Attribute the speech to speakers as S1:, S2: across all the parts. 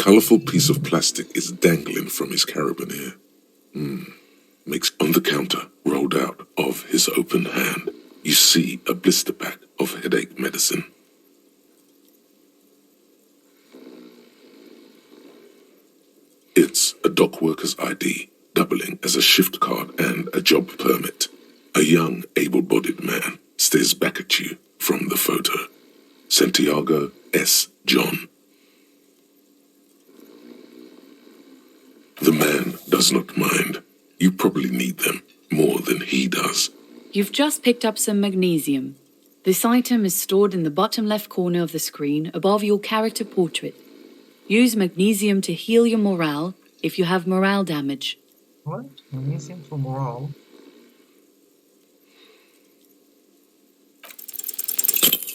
S1: colourful piece of plastic is dangling from his carabiner. Makes on the counter, rolled out of his open hand. You see a blister pack of headache medicine. It's a dock worker's ID, doubling as a shift card and a job permit. A young, able-bodied man stares back at you from the photo. Santiago S. John. The man does not mind. You probably need them more than he does.
S2: You've just picked up some magnesium. This item is stored in the bottom left corner of the screen above your character portrait. Use magnesium to heal your morale if you have morale damage.
S3: What? Magnesium for morale?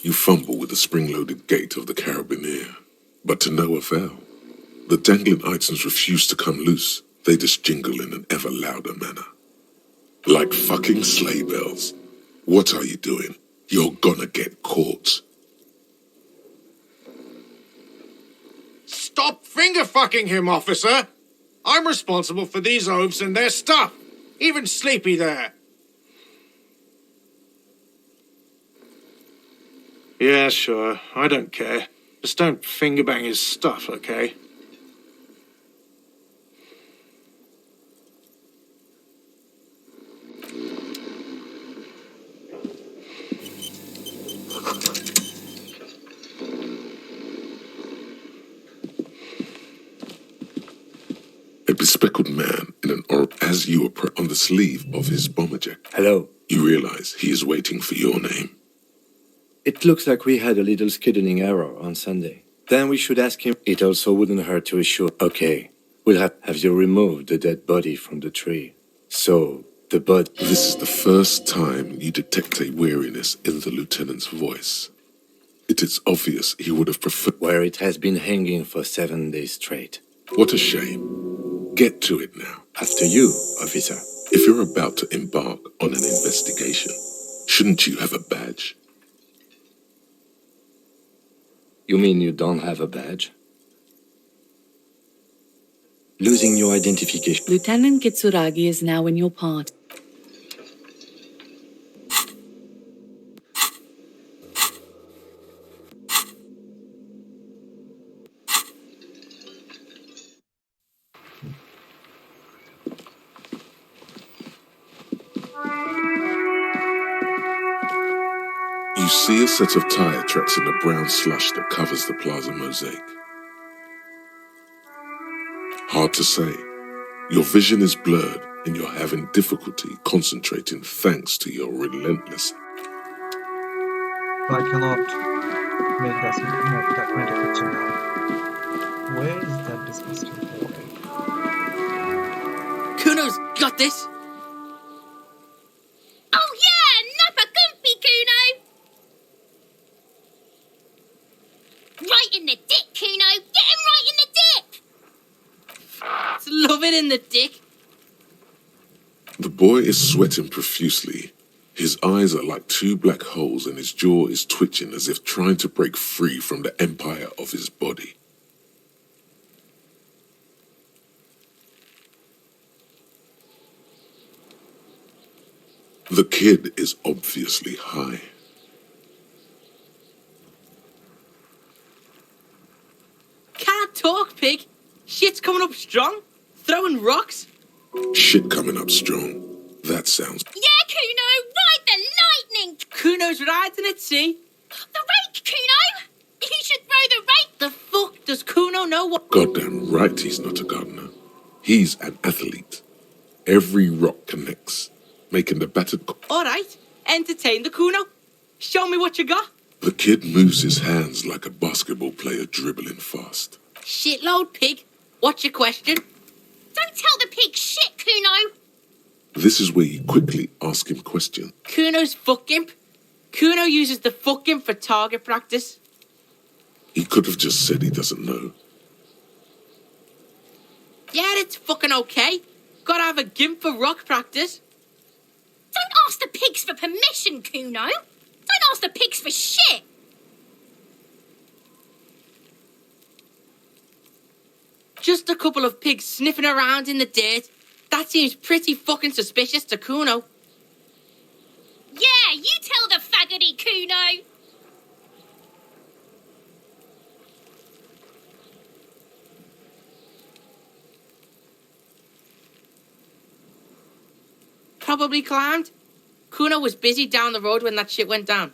S1: You fumble with the spring-loaded gate of the carabiner, but to no avail. The dangling items refuse to come loose. They just jingle in an ever louder manner. Like fucking sleigh bells. What are you doing? You're gonna get caught.
S4: Stop finger-fucking him, officer! I'm responsible for these oafs and their stuff. Even Sleepy there. Yeah, sure. I don't care. Just don't finger-bang his stuff, okay?
S1: A bespectacled man in an orb as you approach on the sleeve of his bomber jacket.
S5: Hello.
S1: You realize he is waiting for your name.
S5: It looks like we had a little scheduling error on Sunday. Then we should ask him. It also wouldn't hurt to assure. Okay, we'll have you remove the dead body from the tree. So, the body...
S1: This is the first time you detect a weariness in the lieutenant's voice. It is obvious he would have preferred...
S5: Where it has been hanging for 7 days straight.
S1: What a shame. Get to it now.
S5: After you, officer.
S1: If you're about to embark on an investigation, shouldn't you have a badge?
S5: You mean you don't have a badge? Losing your identification.
S2: Lieutenant Kitsuragi is now in your part.
S1: You see a set of tire tracks in the brown slush that covers the plaza mosaic. Hard to say. Your vision is blurred and you're having difficulty concentrating thanks to your relentless...
S3: I cannot make that mental picture now. Where is that disgusting boy?
S6: Kuno's got this!
S7: Oh yeah! Nappa Gumpy, Kuno! Right in the dick, Kuno! Get him right in the dick!
S6: Love it in the dick.
S1: The boy is sweating profusely. His eyes are like two black holes and his jaw is twitching as if trying to break free from the empire of his body. The kid is obviously high.
S6: Can't talk, pig. Shit's coming up strong. Throwing rocks.
S1: Shit coming up strong. That sounds...
S7: Yeah, Kuno! Ride the lightning!
S6: Kuno's riding at sea.
S7: The rake, Kuno! You should throw the rake!
S6: The fuck does Kuno know what...
S1: Goddamn right he's not a gardener. He's an athlete. Every rock connects, making the battered...
S6: Alright, entertain the Kuno. Show me what you got.
S1: The kid moves his hands like a basketball player dribbling fast.
S6: Shitload, pig. What's your question?
S7: Don't tell the pig shit, Kuno!
S1: This is where you quickly ask him questions.
S6: Kuno's fuck imp. Kuno uses the fuck imp for target practice.
S1: He could have just said he doesn't know.
S6: Yeah, it's fucking okay. Gotta have a gimp for rock practice.
S7: Don't ask the pigs for permission, Kuno! Don't ask the pigs for shit!
S6: Just a couple of pigs sniffing around in the dirt. That seems pretty fucking suspicious to Kuno.
S7: Yeah, you tell the faggoty, Kuno.
S6: Probably climbed. Kuno was busy down the road when that shit went down.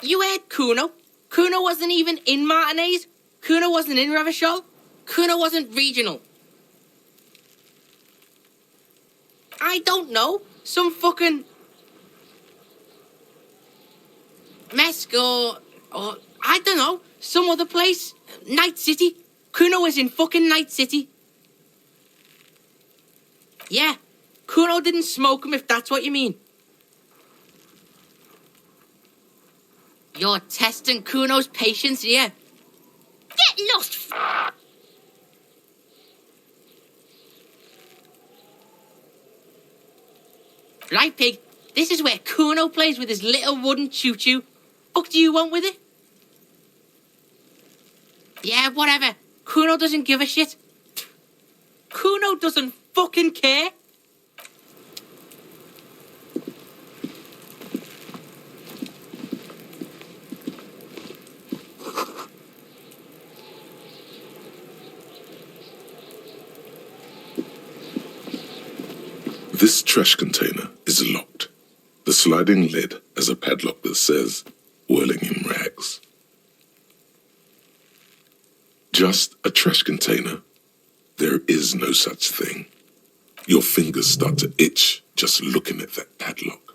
S6: You heard Kuno. Kuno wasn't even in Martinez. Kuno wasn't in Revachol. Kuno wasn't regional. I don't know. Some fucking... Mesk or I don't know. Some other place. Night City. Kuno was in fucking Night City. Yeah. Kuno didn't smoke him if that's what you mean. You're testing Kuno's patience here.
S7: Get lost,
S6: Right, pig. This is where Kuno plays with his little wooden choo-choo. Fuck do you want with it? Yeah, whatever. Kuno doesn't give a shit. Kuno doesn't fucking care.
S1: This trash container is locked. The sliding lid has a padlock that says, whirling in rags. Just a trash container. There is no such thing. Your fingers start to itch just looking at that padlock.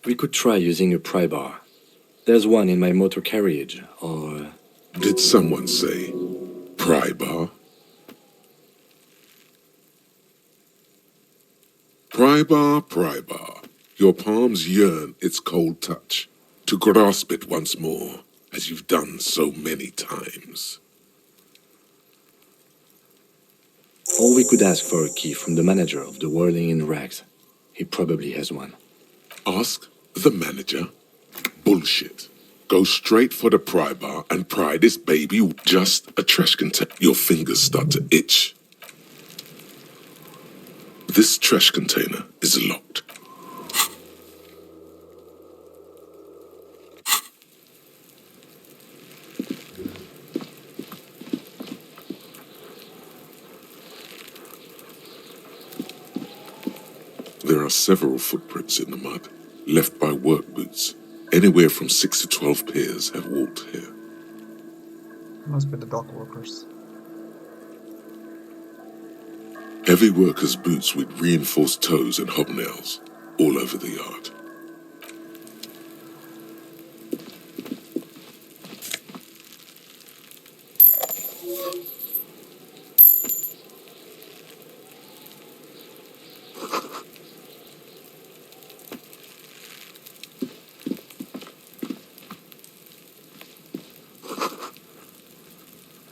S5: We could try using a pry bar. There's one in my motor carriage, or...
S1: Did someone say, pry bar? Pry bar, pry bar. Your palms yearn its cold touch, to grasp it once more, as you've done so many times.
S5: Or we could ask for a key from the manager of the Whirling in Rags. He probably has one.
S1: Ask the manager? Bullshit. Go straight for the pry bar and pry this baby. Just a trash container. Your fingers start to itch. This trash container is locked. There are several footprints in the mud, left by work boots. Anywhere from 6 to 12 pairs have walked here.
S3: Must be the dock workers.
S1: Heavy workers' boots with reinforced toes and hobnails all over the yard.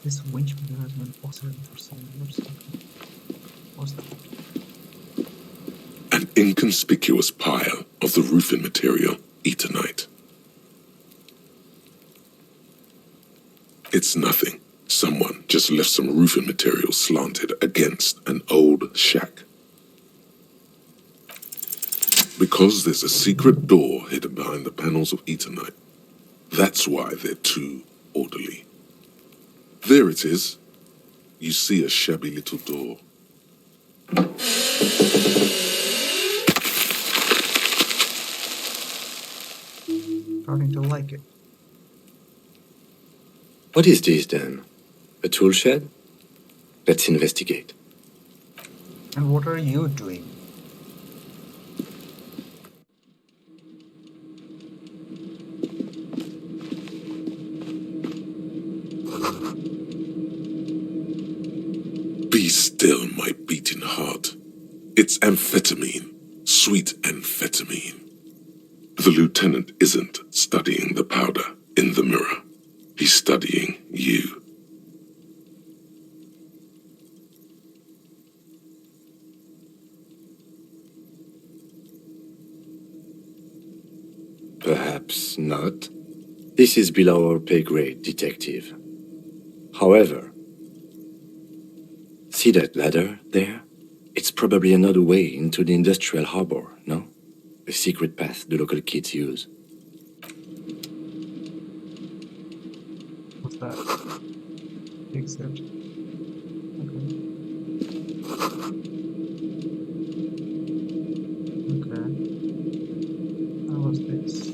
S3: This winch has been possible for some years. What's that?
S1: An inconspicuous pile of the roofing material, Eternite. It's nothing. Someone just left some roofing material slanted against an old shack. Because there's a secret door hidden behind the panels of Eternite. That's why they're too orderly. There it is. You see a shabby little door.
S3: Starting to like it.
S5: What is this then? A tool shed? Let's investigate.
S3: And what are you doing?
S1: Be still, my beating heart. It's amphetamine, sweet amphetamine. The lieutenant isn't studying the powder in the mirror. He's studying you.
S5: Perhaps not. This is below our pay grade, detective. However, see that ladder there? It's probably another way into the industrial harbor, no? A secret path the local kids use.
S3: What's that? Exit. Okay. Okay. How was this?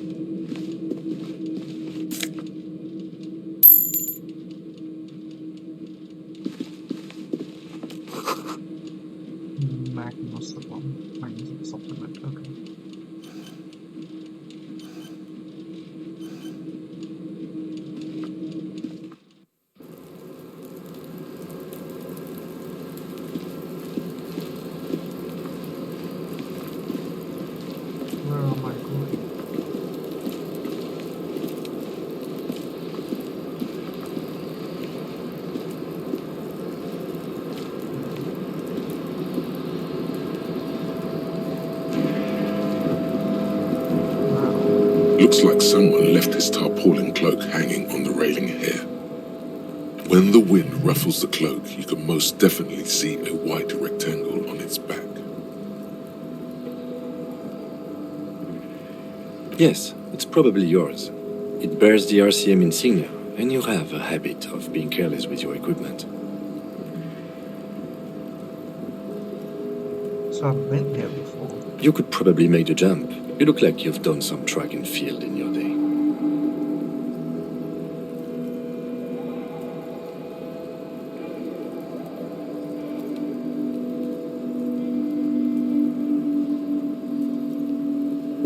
S3: Magnesium supplement. Okay. Where am I going?
S1: Looks like someone left his tarpaulin cloak hanging on the railing here. When the wind ruffles the cloak, you can most definitely see a white rectangle on its back.
S5: Yes, it's probably yours. It bears the RCM insignia, and you have a habit of being careless with your equipment.
S3: So I've been here before.
S5: You could probably make the jump. You look like you've done some track and field in your day.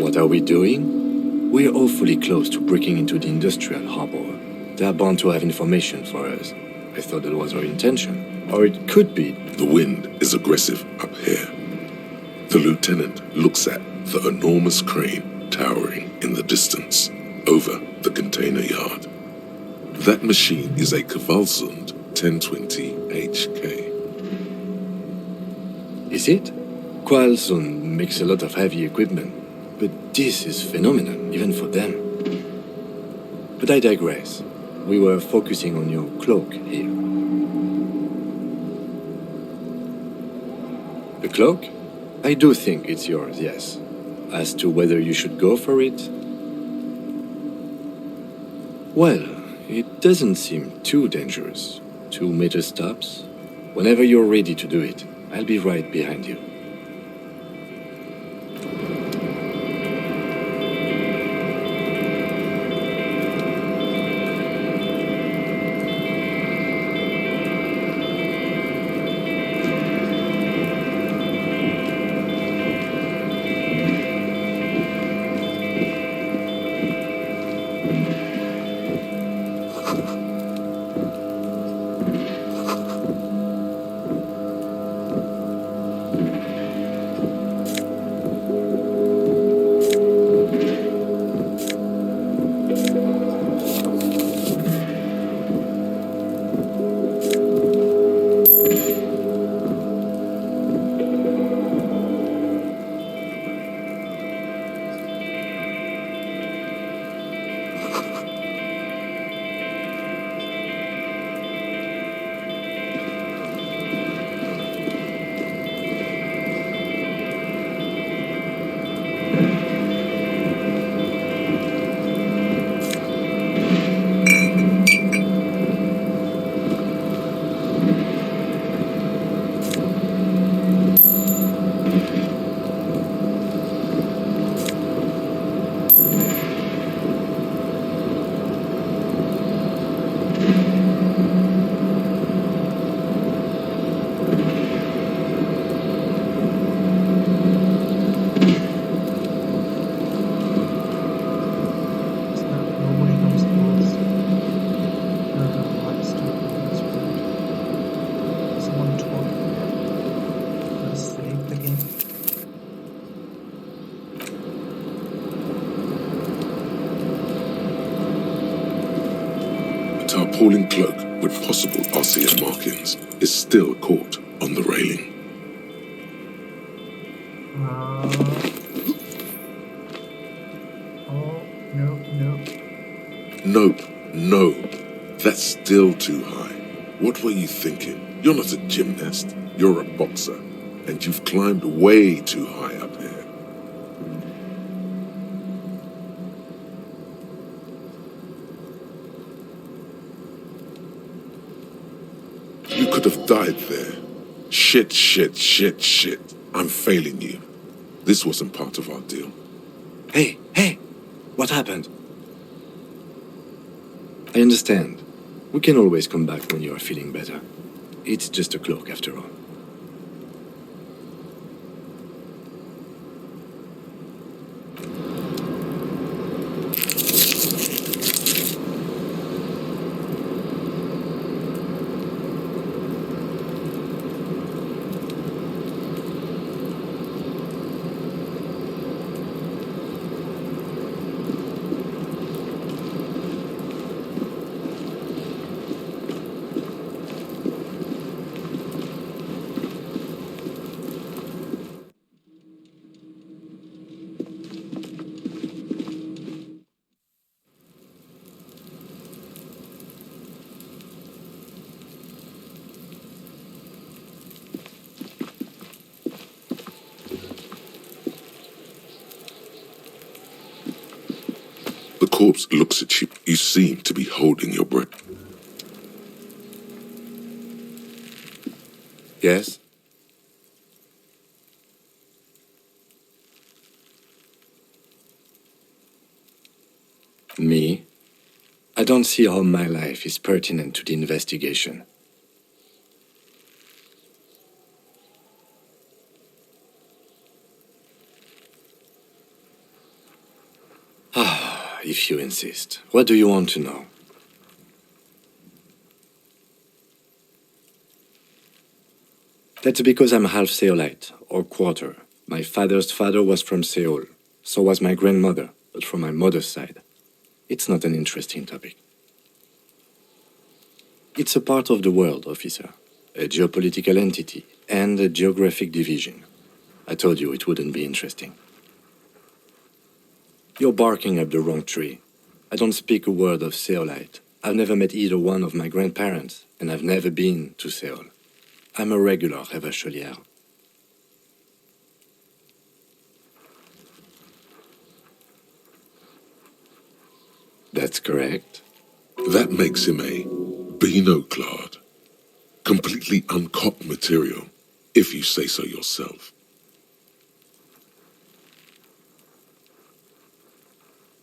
S5: What are we doing? We're awfully close to breaking into the industrial harbor. They're bound to have information for us. I thought that was our intention. Or it could be.
S1: The wind is aggressive up here. The lieutenant looks at the enormous crane towering in the distance over the container yard. That machine is a Kvalsund 1020 HK.
S5: Is it? Kvalsund makes a lot of heavy equipment, but this is phenomenal, even for them. But I digress. We were focusing on your cloak here. The cloak? I do think it's yours, yes. As to whether you should go for it? Well, it doesn't seem too dangerous. 2 meter stops. Whenever you're ready to do it, I'll be right behind you.
S1: Tarpaulin cloak with possible RCM markings is still caught on the railing.
S3: Oh, no, no.
S1: Nope, no, that's still too high. What were you thinking? You're not a gymnast. You're a boxer. And you've climbed way too high up here. You could have died there. Shit, shit, shit, shit. I'm failing you. This wasn't part of our deal.
S5: Hey, hey! What happened? I understand. We can always come back when you are feeling better. It's just a cloak after all.
S1: The corpse looks at you. You seem to be holding your breath.
S5: Yes? Me? I don't see how my life is pertinent to the investigation. If you insist. What do you want to know? That's because I'm half Seolite, or quarter. My father's father was from Seoul. So was my grandmother, but from my mother's side. It's not an interesting topic. It's a part of the world, officer. A geopolitical entity and a geographic division. I told you it wouldn't be interesting. You're barking up the wrong tree. I don't speak a word of Seolite. I've never met either one of my grandparents, and I've never been to Seoul. I'm a regular Revacholière. That's correct.
S1: That makes him a Beano-clad. Completely uncopped material, if you say so yourself.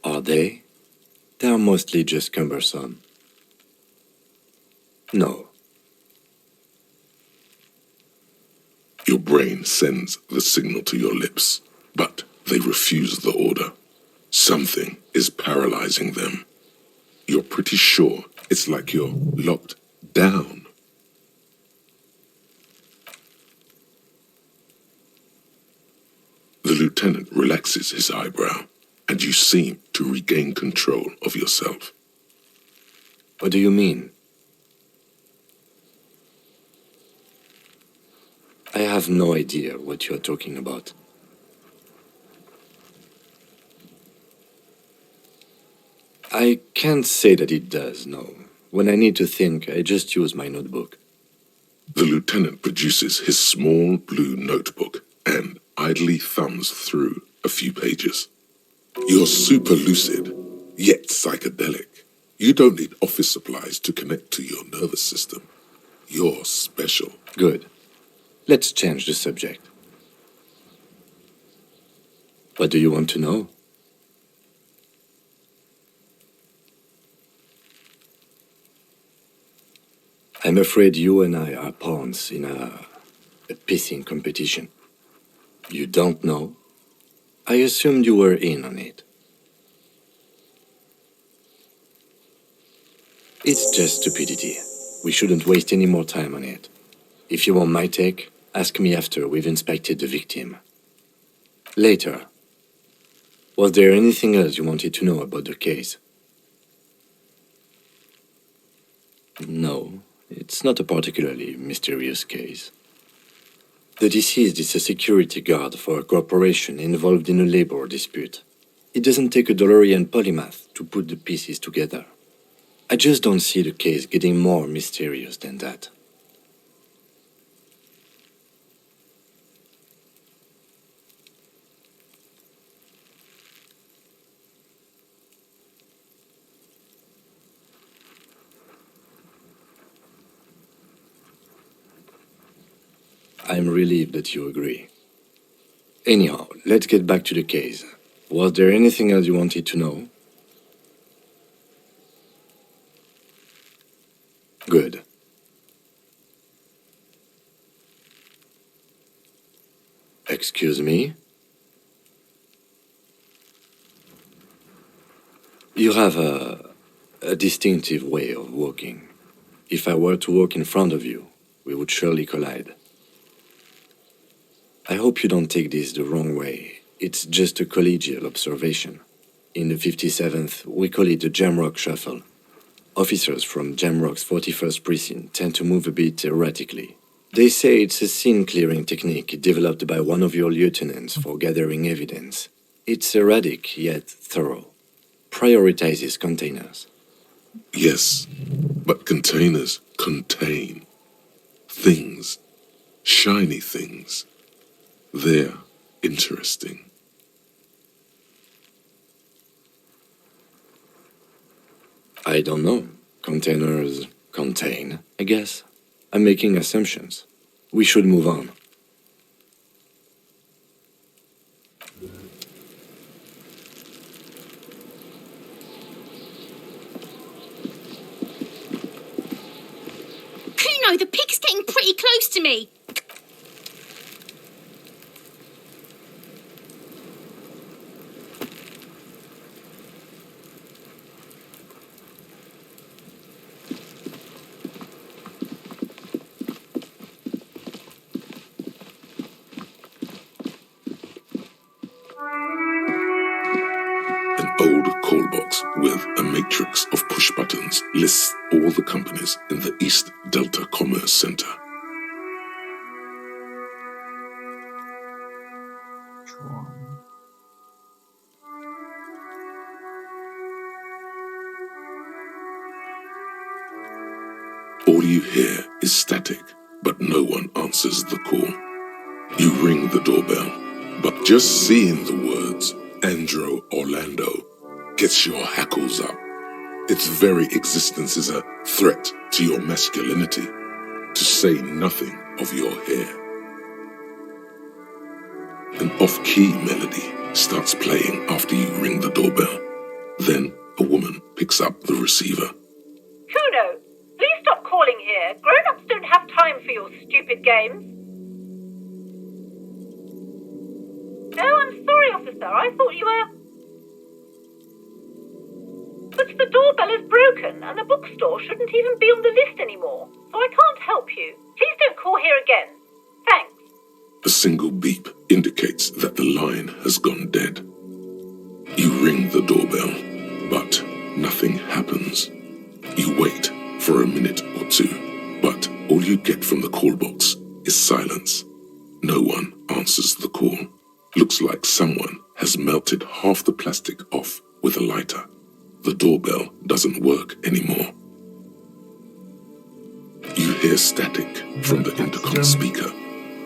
S5: Are they? They are mostly just cumbersome. No.
S1: Your brain sends the signal to your lips, but they refuse the order. Something is paralyzing them. You're pretty sure it's like you're locked down. The lieutenant relaxes his eyebrow, and you seem to regain control of yourself.
S5: What do you mean? I have no idea what you're talking about. I can't say that it does, no. When I need to think, I just use my notebook.
S1: The lieutenant produces his small blue notebook and idly thumbs through a few pages. You're super lucid, yet psychedelic. You don't need office supplies to connect to your nervous system. You're special.
S5: Good. Let's change the subject. What do you want to know? I'm afraid you and I are pawns in a pissing competition. You don't know? I assumed you were in on it. It's just stupidity. We shouldn't waste any more time on it. If you want my take, ask me after we've inspected the victim. Later. Was there anything else you wanted to know about the case? No, it's not a particularly mysterious case. The deceased is a security guard for a corporation involved in a labor dispute. It doesn't take a DeLorean polymath to put the pieces together. I just don't see the case getting more mysterious than that. I'm relieved that you agree. Anyhow, let's get back to the case. Was there anything else you wanted to know? Good. Excuse me? You have a distinctive way of walking. If I were to walk in front of you, we would surely collide. I hope you don't take this the wrong way. It's just a collegial observation. In the 57th, we call it the Jamrock Shuffle. Officers from Jamrock's 41st Precinct tend to move a bit erratically. They say it's a scene-clearing technique developed by one of your lieutenants for gathering evidence. It's erratic, yet thorough. Prioritizes containers.
S1: Yes, but containers contain things, shiny things. They're interesting.
S5: I don't know. Containers contain, I guess. I'm making assumptions. We should move on.
S7: Kuno, the pig's getting pretty close to me.
S1: An old call box with a matrix of push buttons lists all the companies in the East Delta Commerce Center.
S3: Чё?
S1: All you hear is static, but no one answers the call. You ring the doorbell, but just seeing the words Andro Orlando gets your hackles up. Its very existence is a threat to your masculinity, to say nothing of your hair. An off-key melody starts playing after you ring the doorbell. Then a woman picks up the receiver.
S8: Kuno, please stop calling here. Grown-ups don't have time for your stupid games. No, I'm sorry, officer. I thought you were... But the doorbell is broken, and the bookstore shouldn't even be on the list anymore, so I can't help you. Please don't call here again. Thanks.
S1: A single beep indicates that the line has gone dead. You ring the doorbell, but nothing happens. You wait for a minute or two, but all you get from the call box is silence. No one answers the call. Looks like someone has melted half the plastic off with a lighter. The doorbell doesn't work anymore. You hear static from the intercom speaker.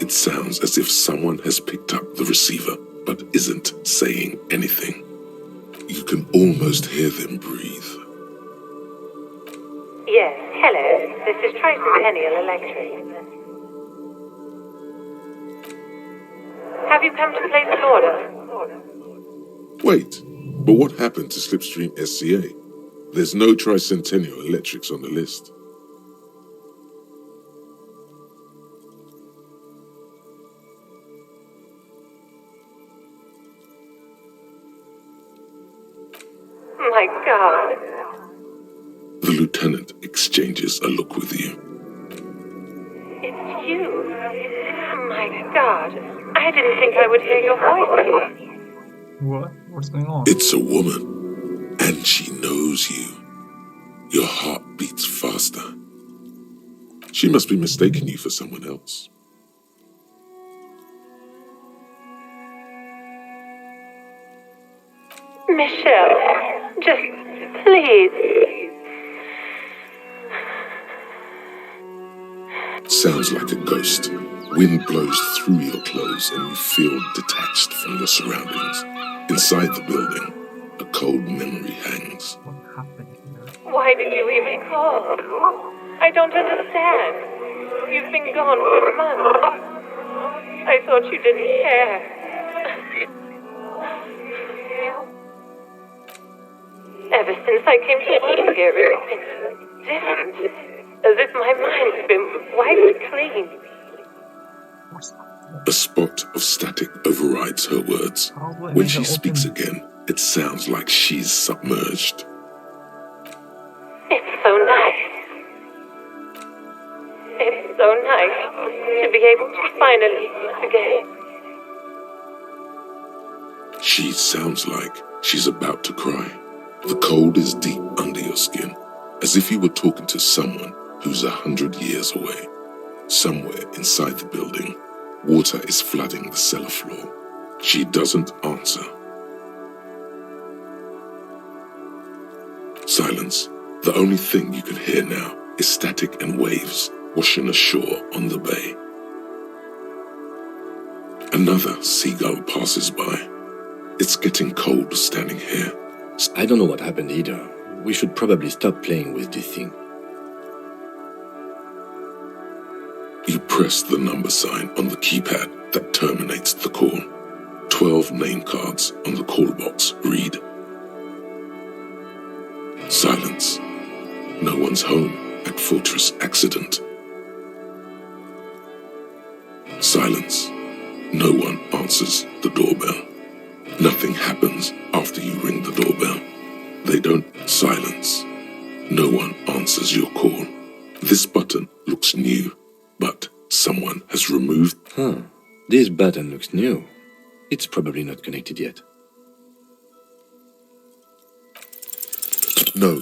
S1: It sounds as if someone has picked up the receiver but isn't saying anything. You can almost hear them breathe.
S8: Yes, hello. This is Tricentennial Electric. Have you come to place an order?
S1: Wait, but what happened to Slipstream SCA? There's no Tricentennial Electrics on the list.
S8: My God.
S1: The lieutenant exchanges a look with you.
S8: It's you. My God. I didn't think I would hear your voice here.
S3: What? What's going on?
S1: It's a woman, and she knows you. Your heart beats faster. She must be mistaking you for someone else.
S8: Michelle, just please.
S1: Sounds like a ghost. Wind blows through your clothes and you feel detached from your surroundings. Inside the building, a cold memory hangs.
S3: What happened here?
S8: Why did you even call? I don't understand. You've been gone for months. I thought you didn't care. Ever since I came to live here, it's been different. As if my mind's been wiped clean.
S3: What's that?
S1: A spot of static overrides her words.
S3: How do I
S1: When
S3: make
S1: she
S3: her
S1: speaks
S3: open?
S1: again, it sounds like she's submerged.
S8: It's so nice. It's so nice to be able to finally meet again.
S1: She sounds like she's about to cry. The cold is deep under your skin, as if you were talking to someone who's 100 years away. Somewhere inside the building, water is flooding the cellar floor. She doesn't answer. Silence. The only thing you can hear now is static and waves washing ashore on the bay. Another seagull passes by. It's getting cold standing here.
S5: I don't know what happened either. We should probably stop playing with this thing.
S1: You press the number sign on the keypad that terminates the call. 12 name cards on the call box read. Silence. No one's home at Fortress Accident. Silence. No one answers the doorbell. Nothing happens after you ring the doorbell. They don't silence. No one answers your call. This button looks new, but someone has removed.
S5: This button looks new. It's probably not connected yet.
S1: No.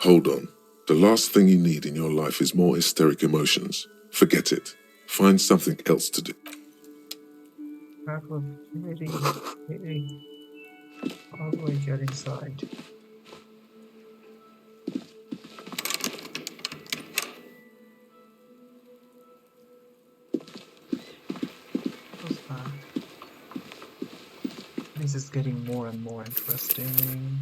S1: Hold on. The last thing you need in your life is more hysteric emotions. Forget it. Find something else to do.
S3: Careful. Hey. How do I get inside? What's that? This is getting more and more interesting.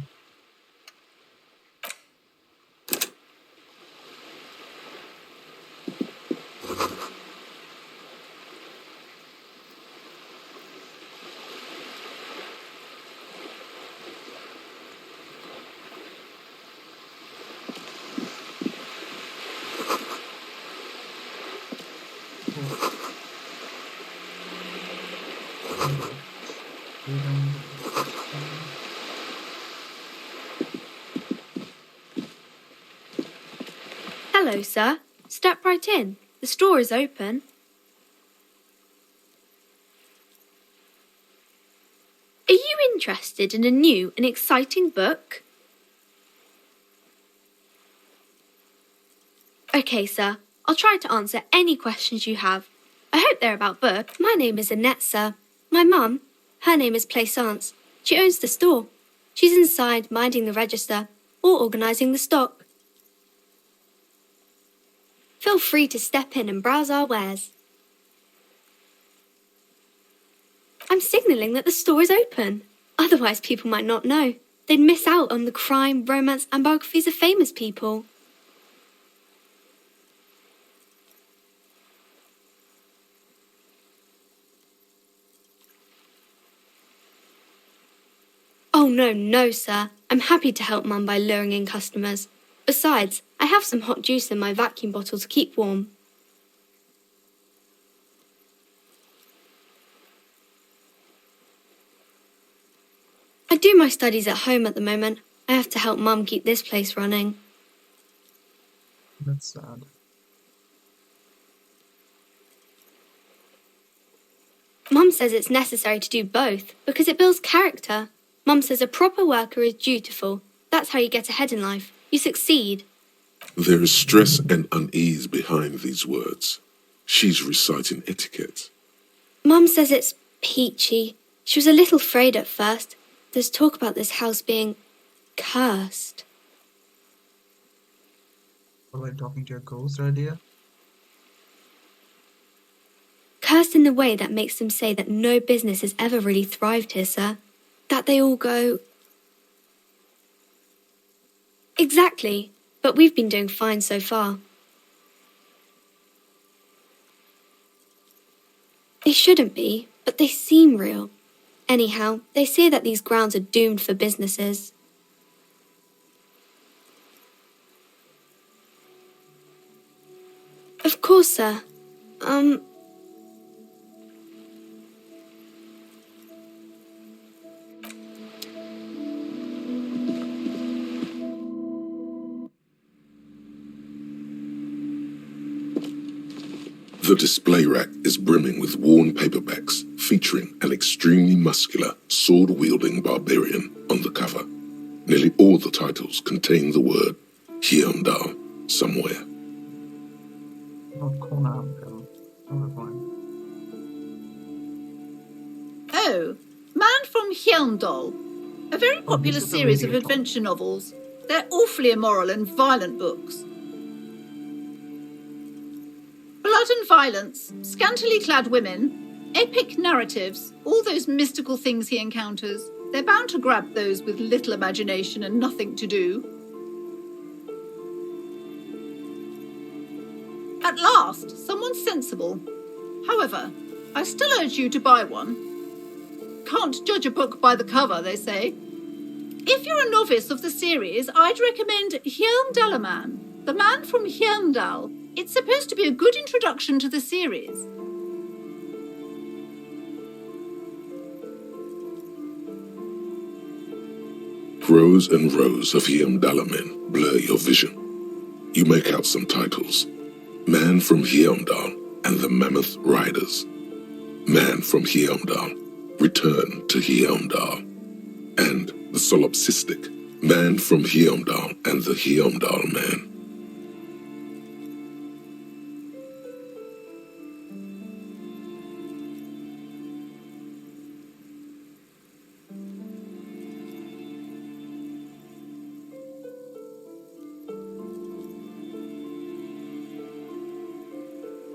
S9: Hello, sir. Step right in. The store is open. Are you interested in a new and exciting book? Okay, sir. I'll try to answer any questions you have. I hope they're about books. My name is Annette, sir. My mum, her name is Plaisance. She owns the store. She's inside minding the register or organising the stock. Feel free to step in and browse our wares. I'm signalling that the store is open. Otherwise, people might not know. They'd miss out on the crime, romance, and biographies of famous people. Oh, no, sir. I'm happy to help Mum by luring in customers. Besides, I have some hot juice in my vacuum bottle to keep warm. I do my studies at home at the moment. I have to help Mum keep this place running.
S3: That's sad.
S9: Mum says it's necessary to do both because it builds character. Mum says a proper worker is dutiful. That's how you get ahead in life. You succeed.
S1: There is stress and unease behind these words. She's reciting etiquette.
S9: Mum says it's peachy. She was a little afraid at first. There's talk about this house being cursed.
S3: Are we talking to a ghost idea?
S9: Cursed in the way that makes them say that no business has ever really thrived here, sir. That they all go... Exactly, but we've been doing fine so far. They shouldn't be, but they seem real. Anyhow, they say that these grounds are doomed for businesses. Of course, sir.
S1: The display rack is brimming with worn paperbacks featuring an extremely muscular, sword-wielding barbarian on the cover. Nearly all the titles contain the word Hyundai somewhere.
S3: Not Conan, girl. Never mind.
S10: Oh, Man from Hyundai. A very popular
S3: this is a
S10: series of
S3: radio talk.
S10: adventure novels. They're awfully immoral and violent books. Blood and violence, scantily clad women, epic narratives, all those mystical things he encounters. They're bound to grab those with little imagination and nothing to do. At last, someone sensible. However, I still urge you to buy one. Can't judge a book by the cover, they say. If you're a novice of the series, I'd recommend Hyundalaman, the man from Hyundal. It's supposed to be a good introduction to the series.
S1: Rows and rows of Hyundalamen blur your vision. You make out some titles. Man from Hyundal and the Mammoth Riders. Man from Hyundal, Return to Hyundal. And the solipsistic Man from Hyundal and the Hyundal Man.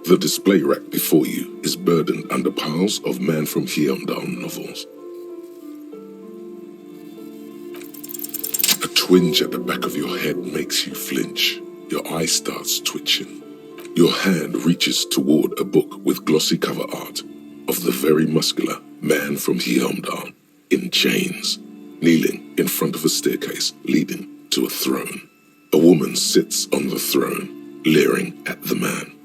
S1: The display rack before you is burdened under piles of Man from Hyundal novels. A twinge at the back of your head makes you flinch. Your eye starts twitching. Your hand reaches toward a book with glossy cover art of the very muscular Man from Hyundal in chains, kneeling in front of a staircase leading to a throne. A woman sits on the throne, leering at the man.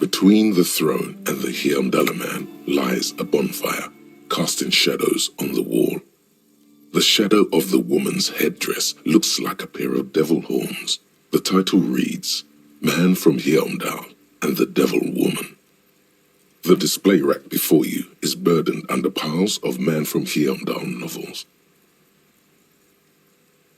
S1: Between the throne and the Hyundala man lies a bonfire, casting shadows on the wall. The shadow of the woman's headdress looks like a pair of devil horns. The title reads, Man from Hyundal and the Devil Woman. The display rack before you is burdened under piles of Man from Hyundal novels.